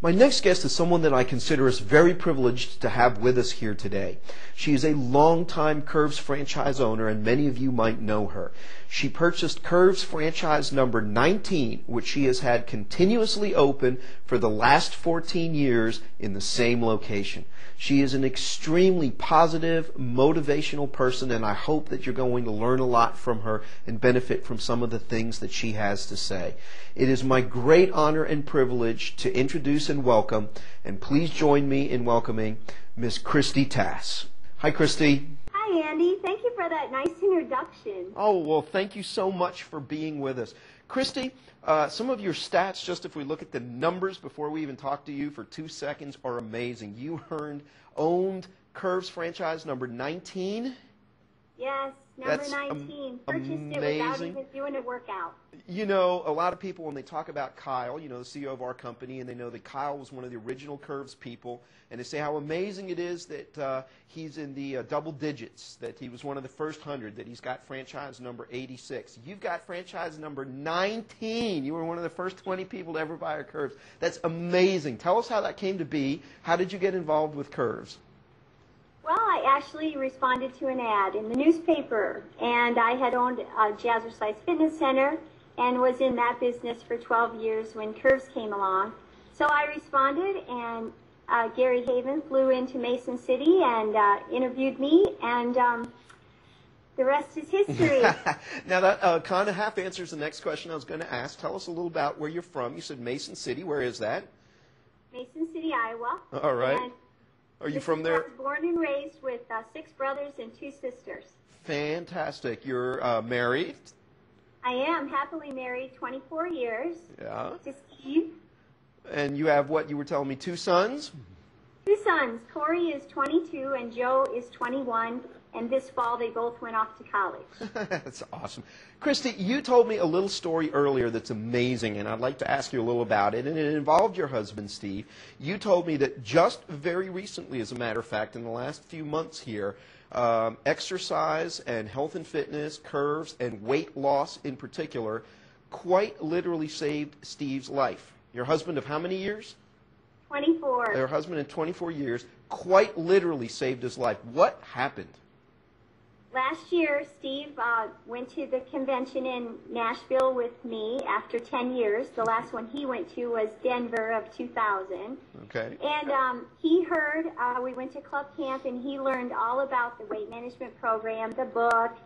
My next guest is someone that I consider us very privileged to have with us here today. She is a longtime Curves franchise owner, and many of you might know her. She purchased Curves franchise number 19, which she has had continuously open for the last 14 years in the same location. She is an extremely positive, motivational person, and I hope that you're going to learn a lot from her and benefit from some of the things that she has to say. It is my great honor and privilege to introduce and welcome, and please join me in welcoming Miss Cristy Tass. Hi, Cristy. Hi, Andy. Thank you for that nice introduction. Oh, well, thank you so much for being with us. Cristy, some of your stats, just if we look at the numbers before we even talk to you for 2 seconds, are amazing. You owned Curves franchise number 19. Yes, number That's 19. Purchased amazing. it without even doing a workout. You know, a lot of people, when they talk about Kyle, the CEO of our company, and they know that Kyle was one of the original Curves people, and they say how amazing it is that he's in the double digits, that he was one of the first 100, that he's got franchise number 86. You've got franchise number 19. You were one of the first 20 people to ever buy a Curves. That's amazing. Tell us how that came to be. How did you get involved with Curves? Well, I actually responded to an ad in the newspaper, and I had owned a Jazzercise Fitness Center and was in that business for 12 years when Curves came along. So I responded, and Gary Haven flew into Mason City and interviewed me, and the rest is history. Now that kind of half answers the next question I was going to ask. Tell us a little about where you're from. You said Mason City. Where is that? Mason City, Iowa. All right. And are you from there? I was born and raised with 6 brothers and 2 sisters. Fantastic. You're married? I am happily married 24 years Yeah. to Steve. And you have what you were telling me, 2 sons? 2 sons. Corey is 22 and Joe is 21. And this fall they both went off to college. That's awesome. Cristy, you told me a little story earlier that's amazing, and I'd like to ask you a little about it, and it involved your husband, Steve. You told me that just very recently, as a matter of fact, in the last few months here, exercise and health and fitness, Curves, and weight loss in particular, quite literally saved Steve's life. Your husband of how many years? 24. Your husband in 24 years quite literally saved his life. What happened? Last year, Steve went to the convention in Nashville with me after 10 years. The last one he went to was Denver of 2000. Okay. And he heard, we went to Club Camp, and he learned all about the weight management program, the book,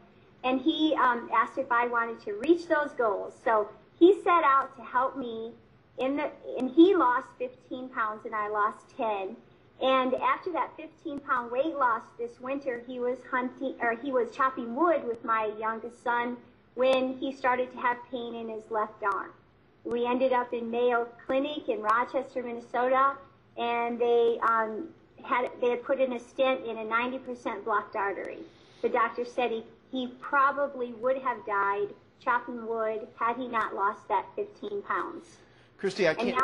and he asked if I wanted to reach those goals. So he set out to help me, and he lost 15 pounds, and I lost 10. And after that 15-pound weight loss this winter, he was chopping wood with my youngest son when he started to have pain in his left arm. We ended up in Mayo Clinic in Rochester, Minnesota, and they had put in a stent in a 90% blocked artery. The doctor said he probably would have died chopping wood had he not lost that 15 pounds. Cristy, I can't...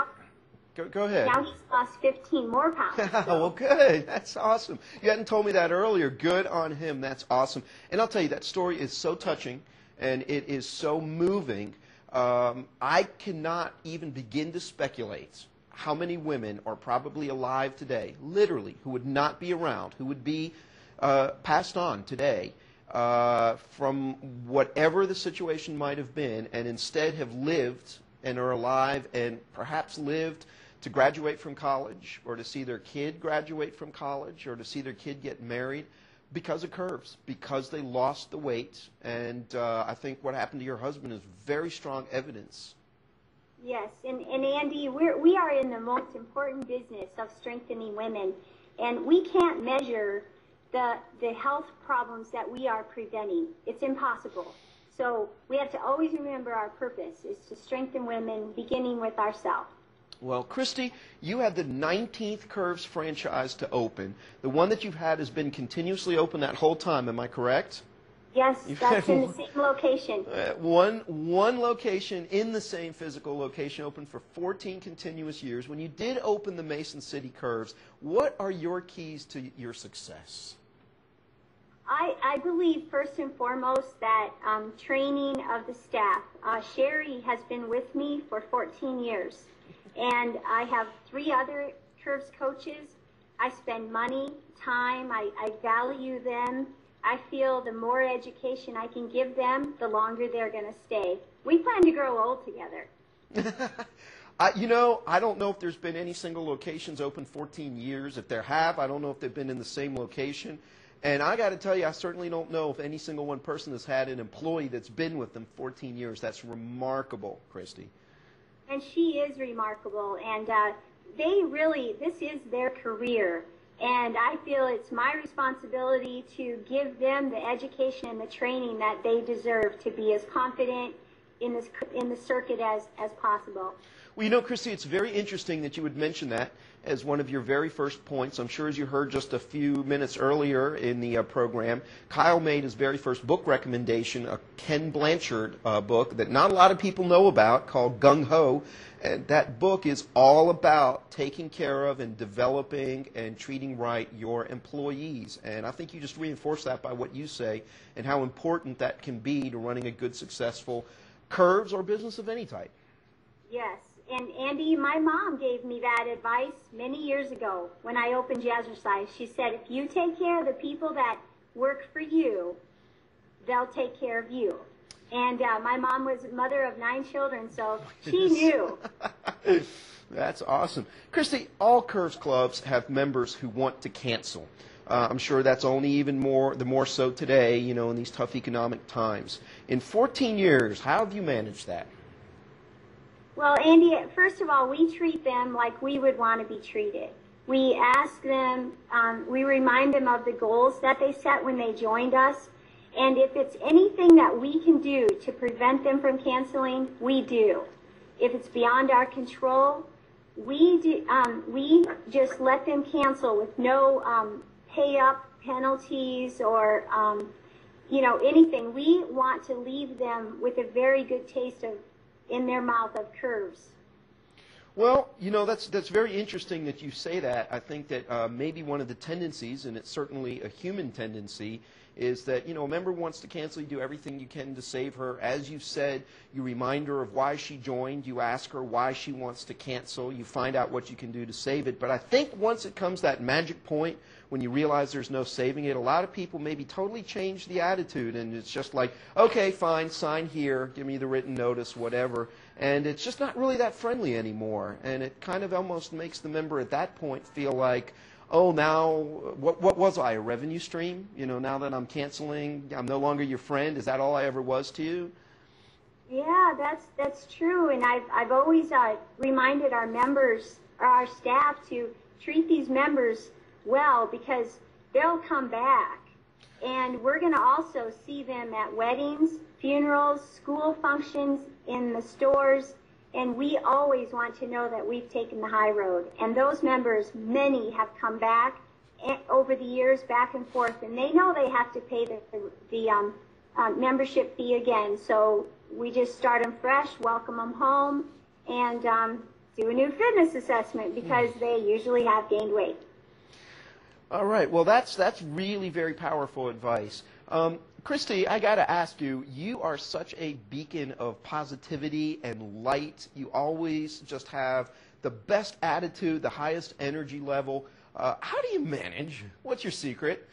Go ahead. Now he's lost 15 more pounds. So. Well, good. That's awesome. You hadn't told me that earlier. Good on him. That's awesome. And I'll tell you, that story is so touching, and it is so moving. I cannot even begin to speculate how many women are probably alive today, literally, who would not be around, who would be passed on today from whatever the situation might have been, and instead have lived and are alive and perhaps lived to graduate from college, or to see their kid graduate from college, or to see their kid get married because of Curves, because they lost the weight. And I think what happened to your husband is very strong evidence. Yes, and Andy, we are in the most important business of strengthening women, and we can't measure the health problems that we are preventing. It's impossible. So we have to always remember our purpose is to strengthen women, beginning with ourselves. Well, Cristy, you had the 19th Curves franchise to open. The one that you've had has been continuously open that whole time. Am I correct? Yes, that's in the same location. One location in the same physical location, open for 14 continuous years. When you did open the Mason City Curves, what are your keys to your success? I believe first and foremost that training of the staff. Sherry has been with me for 14 years. And I have 3 other Curves coaches. I spend money, time, I value them. I feel the more education I can give them, the longer they're going to stay. We plan to grow old together. I don't know if there's been any single locations open 14 years. If there have, I don't know if they've been in the same location. And I got to tell you, I certainly don't know if any single one person has had an employee that's been with them 14 years. That's remarkable, Cristy. And she is remarkable. And this is their career. And I feel it's my responsibility to give them the education and the training that they deserve to be as confident in the circuit as possible. Well, Cristy, it's very interesting that you would mention that as one of your very first points. I'm sure as you heard just a few minutes earlier in the program, Kyle made his very first book recommendation, a Ken Blanchard book that not a lot of people know about called Gung Ho. And that book is all about taking care of and developing and treating right your employees. And I think you just reinforce that by what you say and how important that can be to running a good, successful Curves or business of any type. Yes. And Andy, my mom gave me that advice many years ago when I opened Jazzercise. She said, if you take care of the people that work for you, they'll take care of you. And my mom was mother of 9 children, so she knew. That's awesome. Cristy, all Curves clubs have members who want to cancel. I'm sure that's only even more so today, in these tough economic times. In 14 years, how have you managed that? Well, Andy, first of all, we treat them like we would want to be treated. We ask them, we remind them of the goals that they set when they joined us. And if it's anything that we can do to prevent them from canceling, we do. If it's beyond our control, we just let them cancel with no pay-up penalties or, anything. We want to leave them with a very good taste in their mouth of Curves. Well, that's very interesting that you say that. I think that maybe one of the tendencies, and it's certainly a human tendency, is that, a member wants to cancel, you do everything you can to save her. As you said, you remind her of why she joined, you ask her why she wants to cancel, you find out what you can do to save it. But I think once it comes that magic point when you realize there's no saving it, a lot of people maybe totally change the attitude, and it's just like, okay, fine, sign here, give me the written notice, whatever. And it's just not really that friendly anymore. And it kind of almost makes the member at that point feel like, oh, now, what was I, a revenue stream? Now that I'm canceling, I'm no longer your friend. Is that all I ever was to you? Yeah, that's true. And I've always reminded our members, or our staff, to treat these members well because they'll come back. And we're going to also see them at weddings, funerals, school functions, in the stores. And we always want to know that we've taken the high road. And those members, many have come back over the years, back and forth, and they know they have to pay the membership fee again. So we just start them fresh, welcome them home, and do a new fitness assessment because they usually have gained weight. All right. Well, that's really very powerful advice. Cristy, I got to ask you, you are such a beacon of positivity and light. You always just have the best attitude, the highest energy level. How do you manage? What's your secret?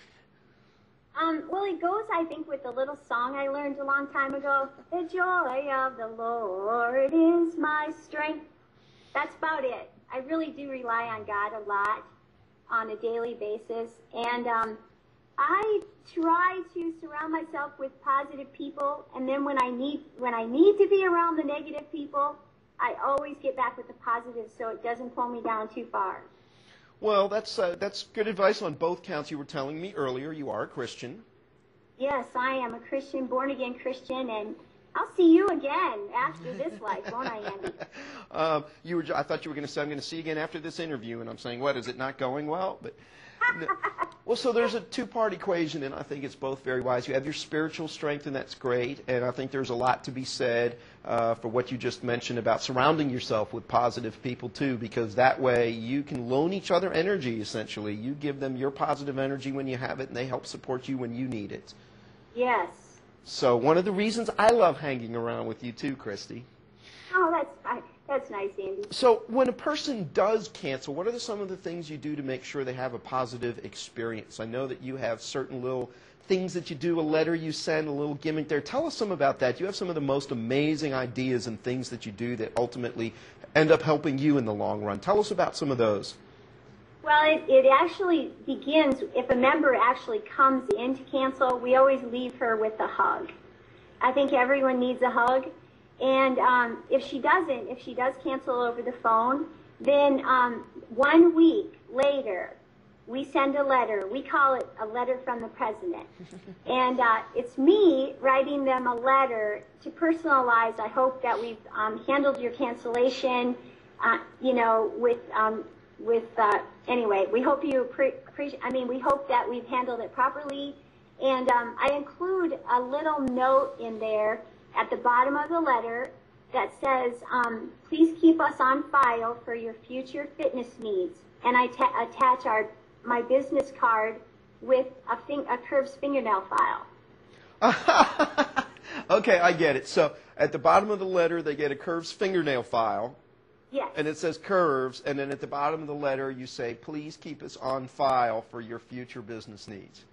Well, it goes, I think, with the little song I learned a long time ago. The joy of the Lord is my strength. That's about it. I really do rely on God a lot on a daily basis. And I try to surround myself with positive people, and then when I need to be around the negative people, I always get back with the positive so it doesn't pull me down too far. Well, that's good advice on both counts. You were telling me earlier you are a Christian. Yes, I am a Christian, born-again Christian, and I'll see you again after this life, won't I, Andy? I thought you were going to say, I'm going to see you again after this interview, and I'm saying, what, is it not going well? But no. Well, so there's a two-part equation, and I think it's both very wise. You have your spiritual strength, and that's great, and I think there's a lot to be said for what you just mentioned about surrounding yourself with positive people, too, because that way you can loan each other energy, essentially. You give them your positive energy when you have it, and they help support you when you need it. Yes. So one of the reasons I love hanging around with you, too, Cristy. Oh, That's nice, Andy. So when a person does cancel, what are some of the things you do to make sure they have a positive experience? I know that you have certain little things that you do, a letter you send, a little gimmick there. Tell us some about that. You have some of the most amazing ideas and things that you do that ultimately end up helping you in the long run. Tell us about some of those. Well, it actually begins, if a member actually comes in to cancel, we always leave her with a hug. I think everyone needs a hug. And if she does cancel over the phone, then 1 week later, we send a letter. We call it a letter from the president. And it's me writing them a letter to personalize. I hope that we've handled your cancellation, anyway, we hope you appreciate, we hope that we've handled it properly. And I include a little note in there at the bottom of the letter that says, please keep us on file for your future fitness needs. And I attach my business card with a Curves fingernail file. Okay, I get it. So at the bottom of the letter, they get a Curves fingernail file. Yes. And it says Curves, and then at the bottom of the letter, you say, please keep us on file for your future business needs.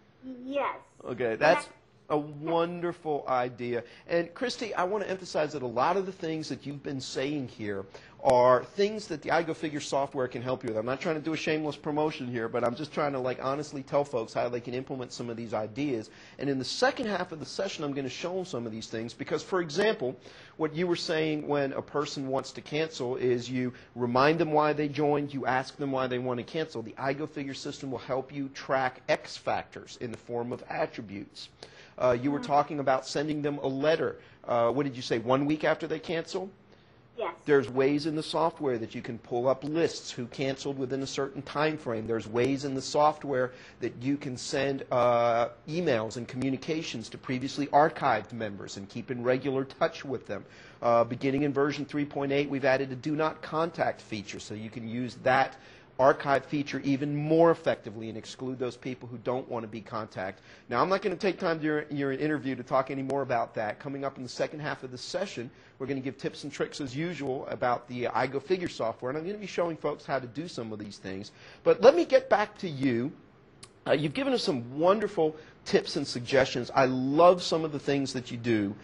Yes. Okay, that's a wonderful idea. And Cristy, I want to emphasize that a lot of the things that you've been saying here are things that the iGoFigure software can help you with. I'm not trying to do a shameless promotion here, but I'm just trying to honestly tell folks how they can implement some of these ideas. And in the second half of the session, I'm going to show them some of these things because, for example, what you were saying when a person wants to cancel is you remind them why they joined, you ask them why they want to cancel. The iGoFigure system will help you track X factors in the form of attributes. You were talking about sending them a letter. What did you say, 1 week after they cancel? Yes. There's ways in the software that you can pull up lists who canceled within a certain time frame. There's ways in the software that you can send emails and communications to previously archived members and keep in regular touch with them. Beginning in version 3.8, we've added a do not contact feature, so you can use that archive feature even more effectively and exclude those people who don't want to be contacted. Now, I'm not going to take time during your interview to talk any more about that. Coming up in the second half of the session, we're going to give tips and tricks as usual about the iGoFigure software, and I'm going to be showing folks how to do some of these things. But let me get back to you. You've given us some wonderful tips and suggestions. I love some of the things that you do,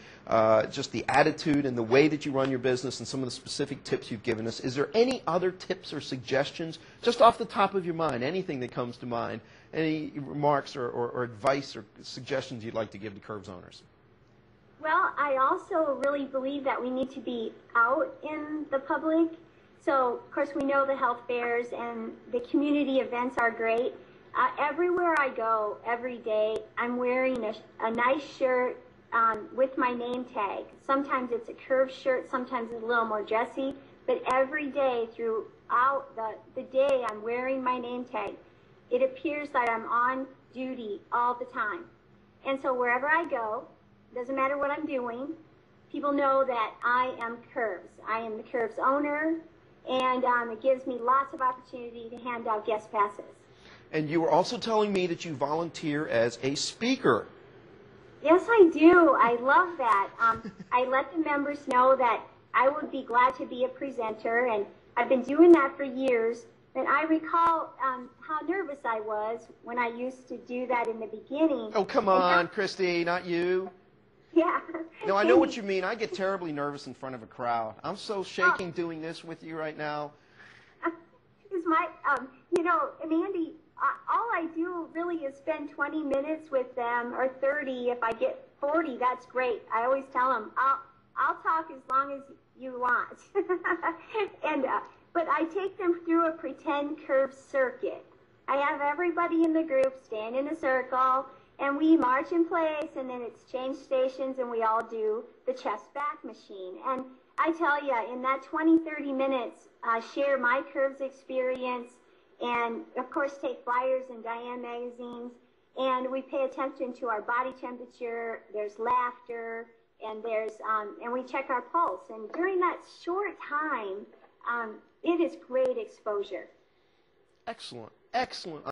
just the attitude and the way that you run your business and some of the specific tips you've given us. Is there any other tips or suggestions, just off the top of your mind, anything that comes to mind, any remarks or advice or suggestions you'd like to give to Curves owners? Well, I also really believe that we need to be out in the public. So, of course, we know the health fairs and the community events are great. Everywhere I go, every day, I'm wearing a nice shirt with my name tag. Sometimes it's a Curves shirt, sometimes it's a little more dressy, but every day throughout the day I'm wearing my name tag. It appears that I'm on duty all the time. And so wherever I go, doesn't matter what I'm doing, people know that I am Curves. I am the Curves owner, and it gives me lots of opportunity to hand out guest passes. And you were also telling me that you volunteer as a speaker. Yes, I do. I love that. I let the members know that I would be glad to be a presenter, and I've been doing that for years. And I recall how nervous I was when I used to do that in the beginning. Oh, come on, Cristy, not you. Yeah. No, I know what you mean. I get terribly nervous in front of a crowd. I'm so shaking doing this with you right now. It's my, and Andy, all I do really is spend 20 minutes with them, or 30. If I get 40, that's great. I always tell them, I'll talk as long as you want. But I take them through a pretend curve circuit. I have everybody in the group stand in a circle, and we march in place, and then it's change stations, and we all do the chest back machine. And I tell you, in that 20, 30 minutes, share my curves experience, and of course take flyers in Diane magazines, and we pay attention to our body temperature. There's laughter, and and we check our pulse. And during that short time, it is great exposure. Excellent, excellent.